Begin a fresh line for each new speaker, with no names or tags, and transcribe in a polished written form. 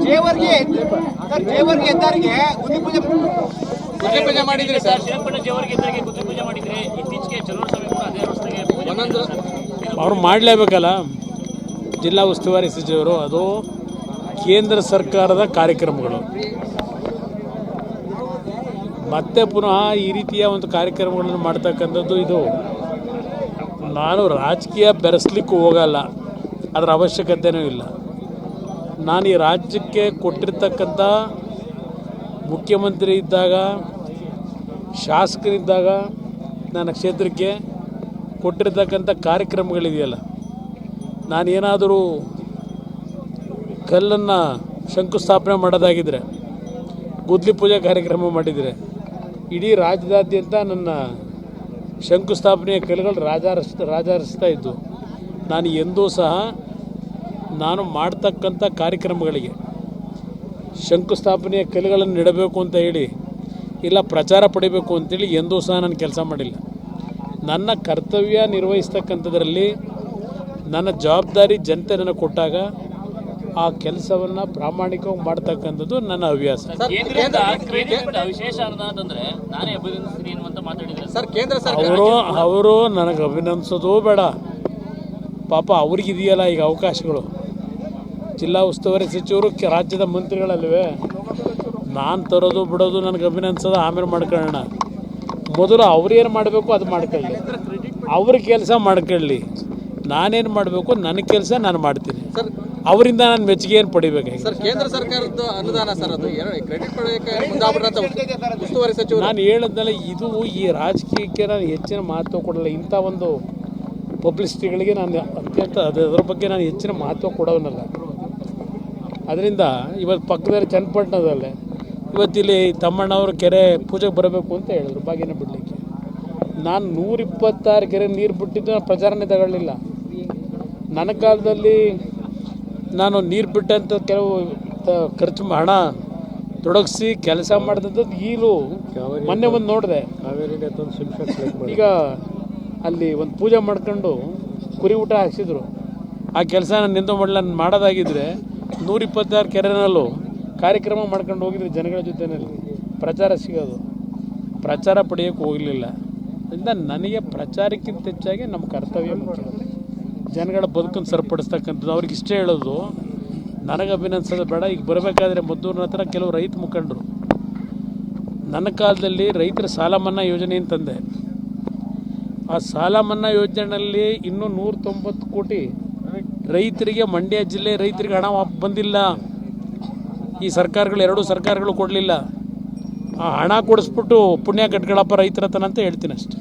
ಜೇವರ್ಗಿ ಹೆದ್ದಾರಿಗೆ ಗುದ್ದಿ ಪೂಜೆ ಮಾಡಿದ್ರಿ ಸರ್. ಶ್ರೀರಂಗಪಟ್ಟಣ ಜೇವರ್ಗಿ ಹೆದ್ದಾರಿಗೆ ಗುದ್ದಿ ಪೂಜೆ ಮಾಡಿದ್ರೆ ಇತ್ತೀಚೆಗೆ ಚಲೋಸ್ವಾಮಿ ಕೂಡ ಅದೇ ರಸ್ತೆಗೆ
ಅವ್ರು ಮಾಡಲೇಬೇಕಲ್ಲ. ಜಿಲ್ಲಾ ಉಸ್ತುವಾರಿ ಸಚಿವರು, ಅದು ಕೇಂದ್ರ ಸರ್ಕಾರದ ಕಾರ್ಯಕ್ರಮಗಳು. ಮತ್ತೆ ಪುನಃ ಈ ರೀತಿಯ ಒಂದು ಕಾರ್ಯಕ್ರಮಗಳನ್ನು ಮಾಡ್ತಕ್ಕಂಥದ್ದು ಇದು ನಾನು ರಾಜಕೀಯ ಬೆರೆಸ್ಲಿಕ್ಕೂ ಹೋಗಲ್ಲ, ಅದರ ಅವಶ್ಯಕತೆಯೂ ಇಲ್ಲ. ನಾನು ಈ ರಾಜ್ಯಕ್ಕೆ ಕೊಟ್ಟಿರ್ತಕ್ಕಂಥ ಮುಖ್ಯಮಂತ್ರಿ ಇದ್ದಾಗ, ಶಾಸಕರಿದ್ದಾಗ ನನ್ನ ಕ್ಷೇತ್ರಕ್ಕೆ ಕೊಟ್ಟಿರ್ತಕ್ಕಂಥ ಕಾರ್ಯಕ್ರಮಗಳಿದೆಯಲ್ಲ, ನಾನೇನಾದರೂ ಕಲ್ಲನ್ನು ಶಂಕುಸ್ಥಾಪನೆ ಮಾಡೋದಾಗಿದ್ದರೆ, ಗುದ್ಲಿ ಪೂಜೆ ಕಾರ್ಯಕ್ರಮ ಮಾಡಿದರೆ, ಇಡೀ ರಾಜ್ಯದಾದ್ಯಂತ ನನ್ನ ಶಂಕುಸ್ಥಾಪನೆಯ ಕಲ್ಲುಗಳು ರಾಜಾರಿಸ್ತಾ ಇದ್ದು, ನಾನು ಎಂದೂ ಸಹ ನಾನು ಮಾಡ್ತಕ್ಕಂಥ ಕಾರ್ಯಕ್ರಮಗಳಿಗೆ ಶಂಕುಸ್ಥಾಪನೆಯ ಕಲ್ಲುಗಳನ್ನು ನೆಡಬೇಕು ಅಂತ ಹೇಳಿ ಇಲ್ಲ ಪ್ರಚಾರ ಪಡಿಬೇಕು ಅಂತೇಳಿ ಎಂದೂ ಸಹ ನಾನು ಕೆಲಸ ಮಾಡಿಲ್ಲ. ನನ್ನ ಕರ್ತವ್ಯ ನಿರ್ವಹಿಸ್ತಕ್ಕಂಥದ್ರಲ್ಲಿ ನನ್ನ ಜವಾಬ್ದಾರಿ ಜನತೆ ನನಗೆ ಕೊಟ್ಟಾಗ ಆ ಕೆಲಸವನ್ನು ಪ್ರಾಮಾಣಿಕವಾಗಿ ಮಾಡ್ತಕ್ಕಂಥದ್ದು ನನ್ನ ಹವ್ಯಾಸ.
ವಿಶೇಷ ಅನುದಾನ ತಂದ್ರೆ ನಾನೇ ಅಭಿನಂದಿಸ್ತೀನಿ ಅಂತ ಮಾತಾಡಿದ್ರೆ
ಸರ್, ಕೇಂದ್ರ ಸರ್ಕಾರ
ಅವರು ನನಗೆ ಅಭಿನಂದಿಸೋದು ಬೇಡ, ಪಾಪ ಅವ್ರಿಗಿದೆಯಲ್ಲ ಈಗ ಅವಕಾಶಗಳು. ಜಿಲ್ಲಾ ಉಸ್ತುವಾರಿ ಸಚಿವರು ರಾಜ್ಯದ ಮಂತ್ರಿಗಳಲ್ವೇ, ನಾನು ತರೋದು ಬಿಡೋದು ನನಗೆ ಅಭಿನಂದಿಸೋದು ಆಮೇಲೆ ಮಾಡ್ಕೊಳ್ಳೋಣ. ಮೊದಲು ಅವ್ರೇನು ಮಾಡಬೇಕು ಅದು ಮಾಡ್ಕೊಳ್ಳಿ, ಅವ್ರ ಕೆಲಸ ಮಾಡ್ಕೊಳ್ಳಿ. ನಾನೇನು ಮಾಡಬೇಕು ನನ್ನ ಕೆಲಸ ನಾನು ಮಾಡ್ತೀನಿ. ಅವರಿಂದ ನಾನು ಮೆಚ್ಚುಗೆ ಏನು ಪಡಿಬೇಕಾಗಿ
ಸರ್, ಕೇಂದ್ರ ಸರ್ಕಾರದ ಅನುದಾನ ಸರ್, ಅದು ಕ್ರೆಡಿಟ್ ಪಡೆಯೋಕೆ ಮುಂದಾಗ್ಬಿಟ್ರಂತ ಉಸ್ತುವಾರಿ ಸಚಿವರು.
ನಾನು ಹೇಳಿದ್ನಲ್ಲ, ಇದು ಈ ರಾಜಕೀಯಕ್ಕೆ ನಾನು ಹೆಚ್ಚಿನ ಮಹತ್ವ ಕೊಡಲ್ಲ. ಇಂಥ ಒಂದು ಪಬ್ಲಿಸಿಟಿಗಳಿಗೆ ನಾನು ಅತ್ಯಂತ ಅದರ ಬಗ್ಗೆ ನಾನು ಹೆಚ್ಚಿನ ಮಹತ್ವ ಕೊಡೋನಲ್ಲ. ಅದರಿಂದ ಇವತ್ತು ಪಕ್ಕದಲ್ಲಿ ಚನ್ನಪಟ್ಟಣದಲ್ಲೇ ಇವತ್ತಿಲ್ಲಿ ತಮ್ಮಣ್ಣವರು ಕೆರೆ ಪೂಜೆಗೆ ಬರಬೇಕು ಅಂತ ಹೇಳಿದ್ರು ಬಾಗಿನ ಬಿಡಲಿಕ್ಕೆ. ನಾನು 126 ಕೆರೆ ನೀರು ಬಿಟ್ಟಿದ್ದು ನಾನು ಪ್ರಚಾರನೇ ತಗೊಳ್ಳಿಲ್ಲ. ನನ್ನ ಕಾಲದಲ್ಲಿ ನಾನು ನೀರು ಬಿಟ್ಟಂಥ ಕೆಲವು ಖರ್ಚು ಹಣ ತೊಡಗಿಸಿ ಕೆಲಸ ಮಾಡಿದಂಥದ್ದು ಈಗಲೂ ಮೊನ್ನೆ ಒಂದು ನೋಡಿದೆ. ಈಗ ಅಲ್ಲಿ ಒಂದು ಪೂಜೆ ಮಾಡ್ಕೊಂಡು ಕುರಿ ಊಟ ಹಾಕ್ಸಿದ್ರು. ಆ ಕೆಲಸ ನಾನು ನಿಂದು ಮಾಡೋದಾಗಿದ್ದರೆ 126 ಕೆರೆನಲ್ಲೂ ಕಾರ್ಯಕ್ರಮ ಮಾಡ್ಕೊಂಡು ಹೋಗಿದ್ವಿ ಜನಗಳ ಜೊತೆಯಲ್ಲಿ. ಪ್ರಚಾರ ಸಿಗೋದು, ಪ್ರಚಾರ ಪಡೆಯೋಕ್ಕೆ ಹೋಗಲಿಲ್ಲ. ಅದರಿಂದ ನನಗೆ ಪ್ರಚಾರಕ್ಕಿಂತ ಹೆಚ್ಚಾಗಿ ನಮ್ಮ ಕರ್ತವ್ಯ ಮುಖ್ಯ. ಜನಗಳ ಬದುಕನ್ನು ಸರಿಪಡಿಸ್ತಕ್ಕಂಥದ್ದು. ಅವ್ರಿಗೆ ಇಷ್ಟೇ ಹೇಳೋದು, ನನಗೆ ಅಭಿನಂದಿಸೋದು ಬೇಡ. ಈಗ ಬರಬೇಕಾದ್ರೆ ಮದ್ದೂರಿನ ಹತ್ರ ಕೆಲವು ರೈತ ಮುಖಂಡರು, ನನ್ನ ಕಾಲದಲ್ಲಿ ರೈತರ ಸಾಲ ಮನ್ನಾ ಯೋಜನೆ ಅಂತಂದೆ. ಆ ಸಾಲ ಮನ್ನಾ ಯೋಜನೆಯಲ್ಲಿ ಇನ್ನೂ 190 ಕೋಟಿ ರೈತರಿಗೆ, ಮಂಡ್ಯ ಜಿಲ್ಲೆ ರೈತರಿಗೆ ಹಣ ಬಂದಿಲ್ಲ. ಈ ಸರ್ಕಾರಗಳು, ಎರಡೂ ಸರ್ಕಾರಗಳು ಕೊಡಲಿಲ್ಲ. ಆ ಹಣ ಕೊಡಿಸ್ಬಿಟ್ಟು ಪುಣ್ಯ ಕಟ್ಗಳಪ್ಪ ರೈತರ ಹತ್ರ ಅಂತ ಹೇಳ್ತೀನಿ ಅಷ್ಟೇ.